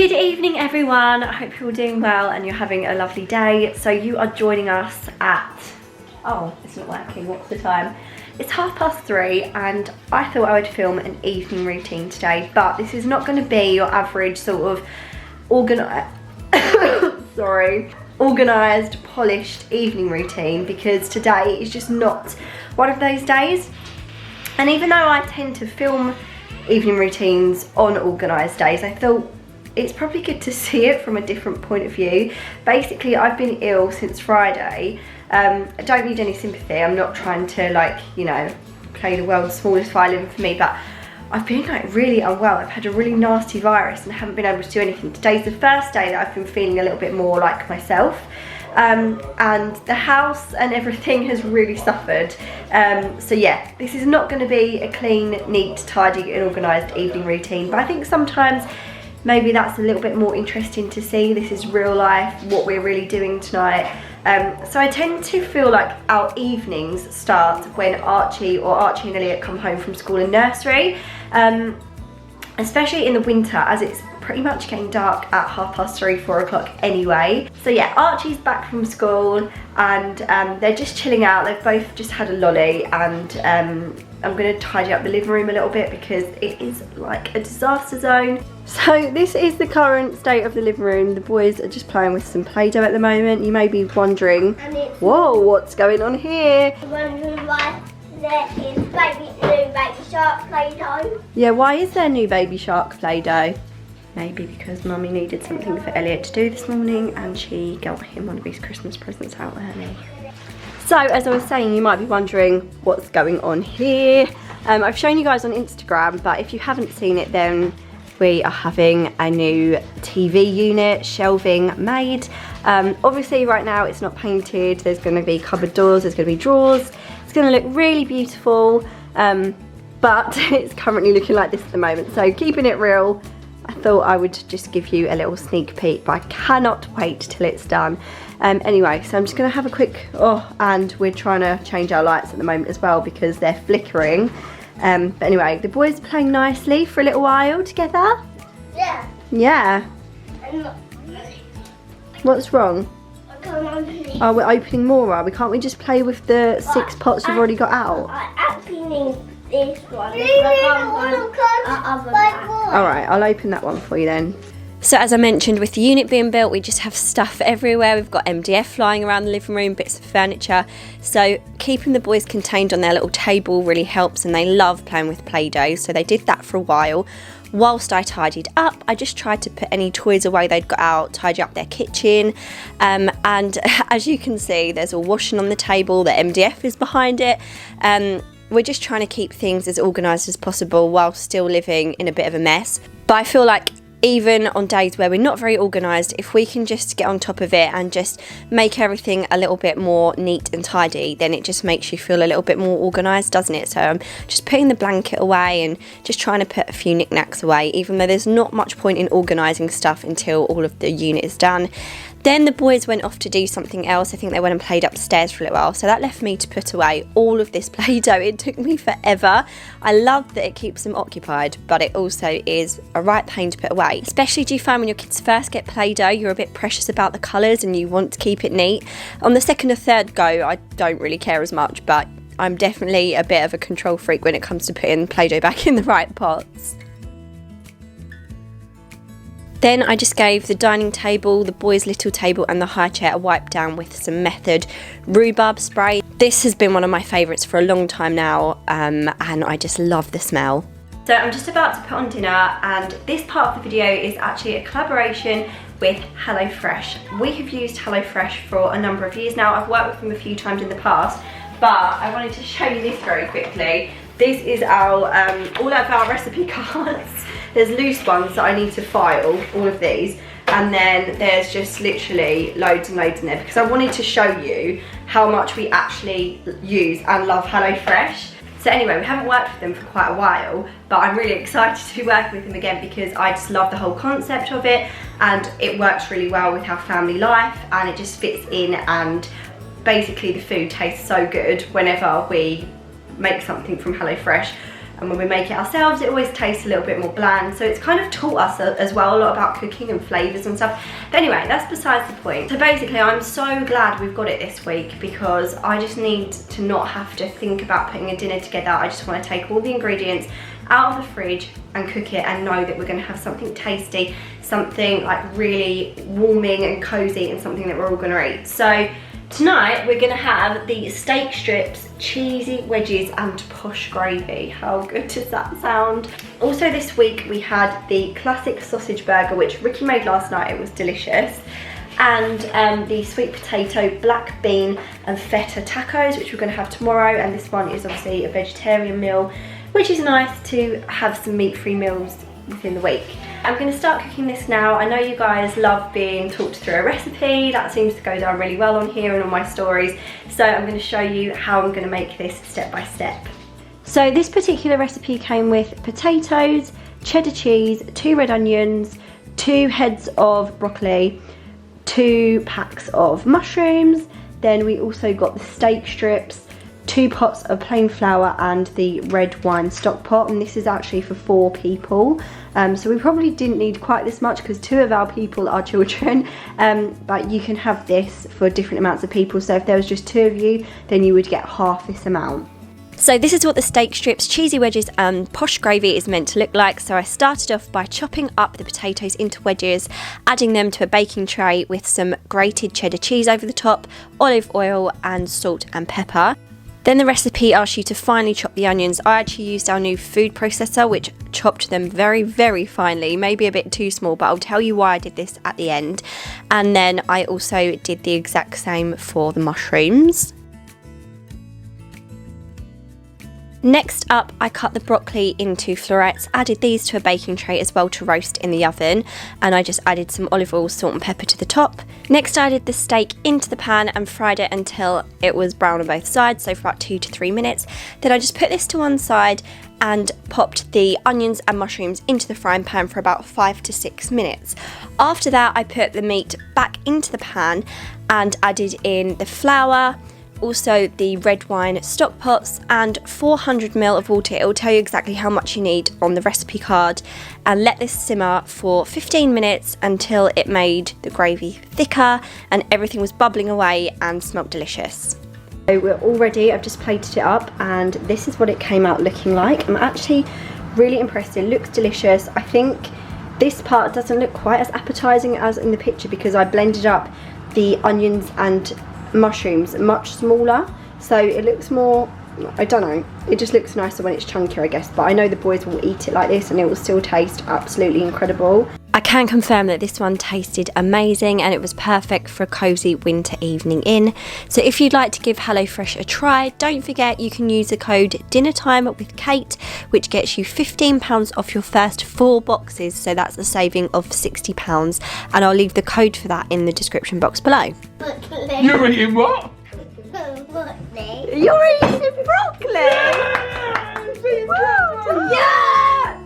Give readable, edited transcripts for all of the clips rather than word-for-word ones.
Good evening everyone, I hope you're all doing well and you're having a lovely day. So you are joining us at, oh it's not working, what's the time? It's 3:30 and I thought I would film an evening routine today, but this is not going to be your average sort of organised, polished evening routine, because today is just not one of those days. And even though I tend to film evening routines on organised days, I thought it's probably good to see it from a different point of view. Basically, I've been ill since Friday. I don't need any sympathy. I'm not trying to, like, you know, play the world's smallest violin for me, but I've been like really unwell. I've had a really nasty virus and I haven't been able to do anything. Today's the first day that I've been feeling a little bit more like myself. And the house and everything has really suffered. So yeah, this is not going to be a clean, neat, tidy and organised evening routine, but I think sometimes maybe that's a little bit more interesting to see. This is real life, what we're really doing tonight. So I tend to feel like our evenings start when Archie and Elliot come home from school and nursery, especially in the winter, as it's pretty much getting dark at 3:30, 4 o'clock anyway. So yeah, Archie's back from school and they're just chilling out. They've both just had a lolly, and I'm going to tidy up the living room a little bit because it is like a disaster zone. So this is the current state of the living room. The boys are just playing with some Play-Doh at the moment. You may be wondering, whoa, what's going on here? Wondering why there is new baby shark Play-Doh. Yeah, why is there new baby shark Play-Doh? Maybe because Mummy needed something for Elliot to do this morning and she got him one of his Christmas presents out early. So as I was saying, you might be wondering what's going on here. I've shown you guys on Instagram, but if you haven't seen it, then we are having a new TV unit, shelving made. Obviously right now it's not painted. There's going to be cupboard doors, there's going to be drawers. It's going to look really beautiful, but it's currently looking like this at the moment. So keeping it real, I thought I would just give you a little sneak peek, but I cannot wait till it's done. Anyway, so I'm just going to have a quick, and we're trying to change our lights at the moment as well because they're flickering. But anyway, the boys are playing nicely for a little while together. Yeah. Yeah. What's wrong? Oh, we're opening more, are we? Can't we just play with the 6 pots we've already got out? I actually need this one. Alright, I'll open that one for you then. So as I mentioned, with the unit being built, we just have stuff everywhere. We've got MDF flying around the living room, bits of furniture. So keeping the boys contained on their little table really helps, and they love playing with Play-Doh. So they did that for a while. Whilst I tidied up, I just tried to put any toys away they'd got out, tidy up their kitchen. And as you can see, there's all washing on the table, the MDF is behind it. We're just trying to keep things as organised as possible while still living in a bit of a mess. But I feel like even on days where we're not very organised, if we can just get on top of it and just make everything a little bit more neat and tidy, then it just makes you feel a little bit more organised, doesn't it? So I'm just putting the blanket away and just trying to put a few knickknacks away, even though there's not much point in organising stuff until all of the unit is done. Then the boys went off to do something else. I think they went and played upstairs for a little while. So that left me to put away all of this Play-Doh. It took me forever. I love that it keeps them occupied, but it also is a right pain to put away. Especially, do you find when your kids first get Play-Doh, you're a bit precious about the colours and you want to keep it neat. On the second or third go, I don't really care as much, but I'm definitely a bit of a control freak when it comes to putting Play-Doh back in the right pots. Then I just gave the dining table, the boys' little table and the high chair a wipe down with some Method rhubarb spray. This has been one of my favourites for a long time now, and I just love the smell. So I'm just about to put on dinner, and this part of the video is actually a collaboration with HelloFresh. We have used HelloFresh for a number of years now. I've worked with them a few times in the past, but I wanted to show you this very quickly. This is our all of our recipe cards. There's loose ones that I need to file, all of these, and then there's just literally loads and loads in there because I wanted to show you how much we actually use and love HelloFresh. So anyway, we haven't worked with them for quite a while, but I'm really excited to be working with them again because I just love the whole concept of it, and it works really well with our family life, and it just fits in, and basically the food tastes so good whenever we make something from HelloFresh. And when we make it ourselves, it always tastes a little bit more bland. So it's kind of taught us as well a lot about cooking and flavours and stuff. But anyway, that's besides the point. So basically, I'm so glad we've got it this week because I just need to not have to think about putting a dinner together. I just want to take all the ingredients out of the fridge and cook it and know that we're going to have something tasty, something like really warming and cozy, and something that we're all going to eat. So tonight we're going to have the steak strips, cheesy wedges and posh gravy. How good does that sound? Also this week we had the classic sausage burger, which Ricky made last night. It was delicious. And the sweet potato, black bean and feta tacos, which we're going to have tomorrow. And this one is obviously a vegetarian meal, which is nice to have some meat-free meals within the week. I'm going to start cooking this now. I know you guys love being talked through a recipe. That seems to go down really well on here and on my stories. So I'm going to show you how I'm going to make this step by step. So this particular recipe came with potatoes, cheddar cheese, 2 red onions, 2 heads of broccoli, 2 packs of mushrooms. Then we also got the steak strips, 2 pots of plain flour and the red wine stock pot, and this is actually for 4 people. So we probably didn't need quite this much because 2 of our people are children, but you can have this for different amounts of people. So if there was just 2 of you, then you would get half this amount. So this is what the steak strips, cheesy wedges and posh gravy is meant to look like. So I started off by chopping up the potatoes into wedges, adding them to a baking tray with some grated cheddar cheese over the top, olive oil and salt and pepper. Then the recipe asks you to finely chop the onions. I actually used our new food processor, which chopped them very, very finely, maybe a bit too small, but I'll tell you why I did this at the end. And then I also did the exact same for the mushrooms. Next up, I cut the broccoli into florets, added these to a baking tray as well to roast in the oven, and I just added some olive oil, salt and pepper to the top. Next I added the steak into the pan and fried it until it was brown on both sides, so for about 2 to 3 minutes. Then I just put this to one side and popped the onions and mushrooms into the frying pan for about 5 to 6 minutes. After that I put the meat back into the pan and added in the flour, also the red wine stock pots and 400 ml of water. It will tell you exactly how much you need on the recipe card, and let this simmer for 15 minutes until it made the gravy thicker and everything was bubbling away and smelled delicious. So we're all ready. I've just plated it up and this is what it came out looking like. I'm actually really impressed. It looks delicious. I think this part doesn't look quite as appetizing as in the picture because I blended up the onions and mushrooms much smaller, so it looks more, I don't know, it just looks nicer when it's chunkier, I guess. But I know the boys will eat it like this and it will still taste absolutely incredible. I can confirm that this one tasted amazing and it was perfect for a cozy winter evening in. So if you'd like to give HelloFresh a try, don't forget you can use the code DINNERTIME with Kate, which gets you £15 off your first 4 boxes, so that's a saving of £60, and I'll leave the code for that in the description box below. You're eating what? Broccoli. You're eating broccoli! Yeah!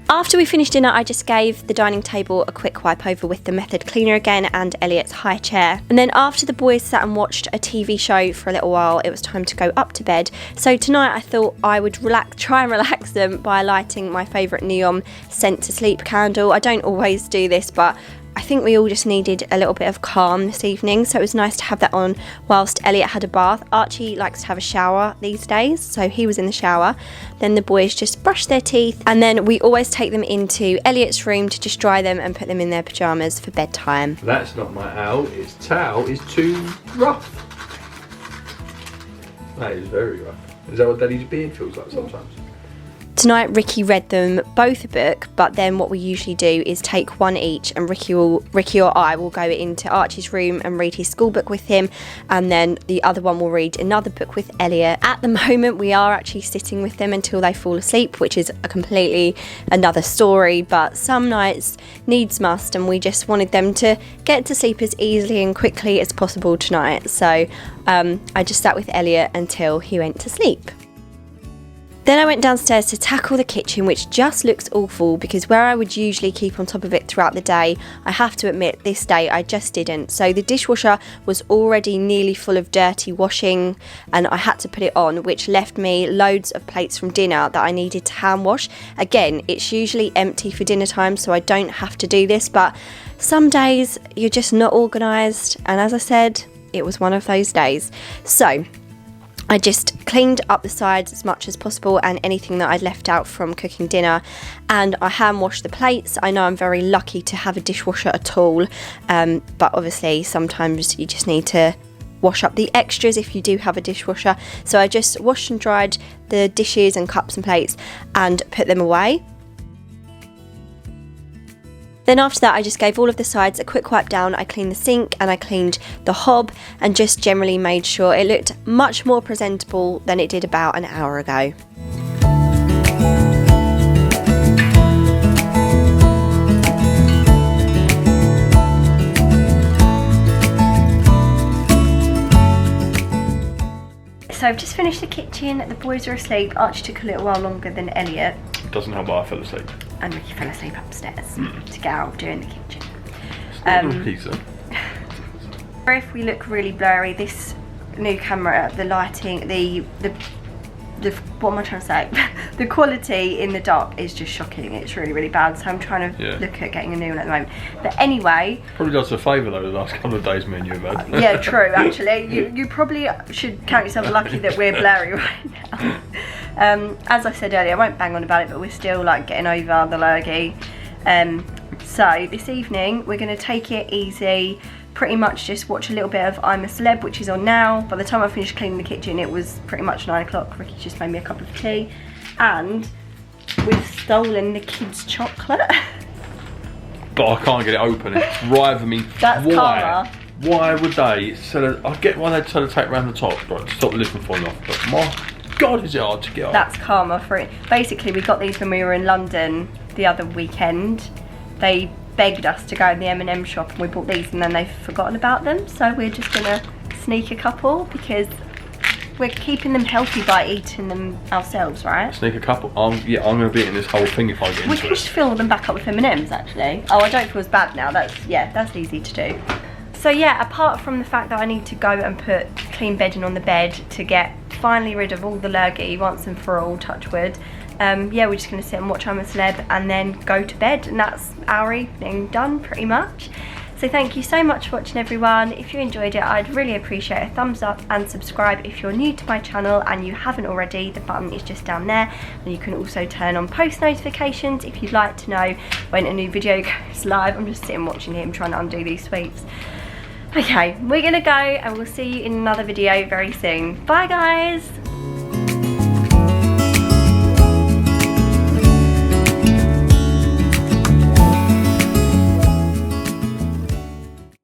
After we finished dinner, I just gave the dining table a quick wipe over with the method cleaner again and Elliot's high chair. And then after the boys sat and watched a TV show for a little while, it was time to go up to bed. So tonight I thought I would try and relax them by lighting my favourite neon Scent to Sleep candle. I don't always do this, but I think we all just needed a little bit of calm this evening, so it was nice to have that on whilst Elliot had a bath. Archie likes to have a shower these days, so he was in the shower. Then the boys just brushed their teeth, and then we always take them into Elliot's room to just dry them and put them in their pyjamas for bedtime. That's not my owl, its tail is too rough. That is very rough. Is that what Daddy's beard feels like sometimes? Tonight Ricky read them both a book, but then what we usually do is take one each, and Ricky or I will go into Archie's room and read his school book with him, and then the other one will read another book with Elliot. At the moment we are actually sitting with them until they fall asleep, which is a completely another story, but some nights needs must, and we just wanted them to get to sleep as easily and quickly as possible tonight. So I just sat with Elliot until he went to sleep. Then I went downstairs to tackle the kitchen, which just looks awful because where I would usually keep on top of it throughout the day, I have to admit this day I just didn't. So the dishwasher was already nearly full of dirty washing and I had to put it on, which left me loads of plates from dinner that I needed to hand wash. Again, it's usually empty for dinner time, so I don't have to do this, but some days you're just not organised, and as I said, it was one of those days. So I just cleaned up the sides as much as possible and anything that I'd left out from cooking dinner, and I hand washed the plates. I know I'm very lucky to have a dishwasher at all, but obviously sometimes you just need to wash up the extras if you do have a dishwasher. So I just washed and dried the dishes and cups and plates and put them away. Then after that I just gave all of the sides a quick wipe down. I cleaned the sink and I cleaned the hob and just generally made sure it looked much more presentable than it did about an hour ago. So I've just finished the kitchen, the boys are asleep. Archie took a little while longer than Elliot. Doesn't help, but I fell asleep. And Ricky fell asleep upstairs to get out of doing the kitchen. If we look really blurry, this new camera, the lighting, the what am I trying to say? The quality in the dark is just shocking. It's really, really bad. So I'm trying to look at getting a new one at the moment. But anyway, probably does us a favour though. The last couple of days, me and you have had. Yeah, true. Actually, you probably should count yourself lucky that we're blurry right now. As I said earlier, I won't bang on about it, but we're still like getting over the lurgy. So this evening we're going to take it easy. Pretty much just watch a little bit of I'm a Celeb, which is on now. By the time I finished cleaning the kitchen, it was pretty much 9 o'clock. Ricky just made me a cup of tea, and we've stolen the kids' chocolate. But I can't get it open. It's driving me. That's karma. Why would they sell it? I get why they'd sell a tape around the top, right, to stop the lid from falling off. But my God, is it hard to get off? That's karma for it. Basically, we got these when we were in London the other weekend. They begged us to go in the M&M shop and we bought these, and then they've forgotten about them, so we're just gonna sneak a couple because we're keeping them healthy by eating them ourselves, right? Sneak a couple? Yeah, I'm gonna be eating this whole thing if I get into it. We can just fill them back up with M&Ms actually. Oh, I don't feel as bad now. That's easy to do. So yeah, apart from the fact that I need to go and put clean bedding on the bed to get finally rid of all the lurgy once and for all, touch wood, yeah, we're just going to sit and watch I'm a Celeb and then go to bed, and that's our evening done pretty much. So thank you so much for watching, everyone. If you enjoyed it, I'd really appreciate a thumbs up and subscribe if you're new to my channel and you haven't already. The button is just down there, and you can also turn on post notifications if you'd like to know when a new video goes live. I'm just sitting watching him trying to undo these sweeps. Okay, we're gonna go and we'll see you in another video very soon. Bye guys!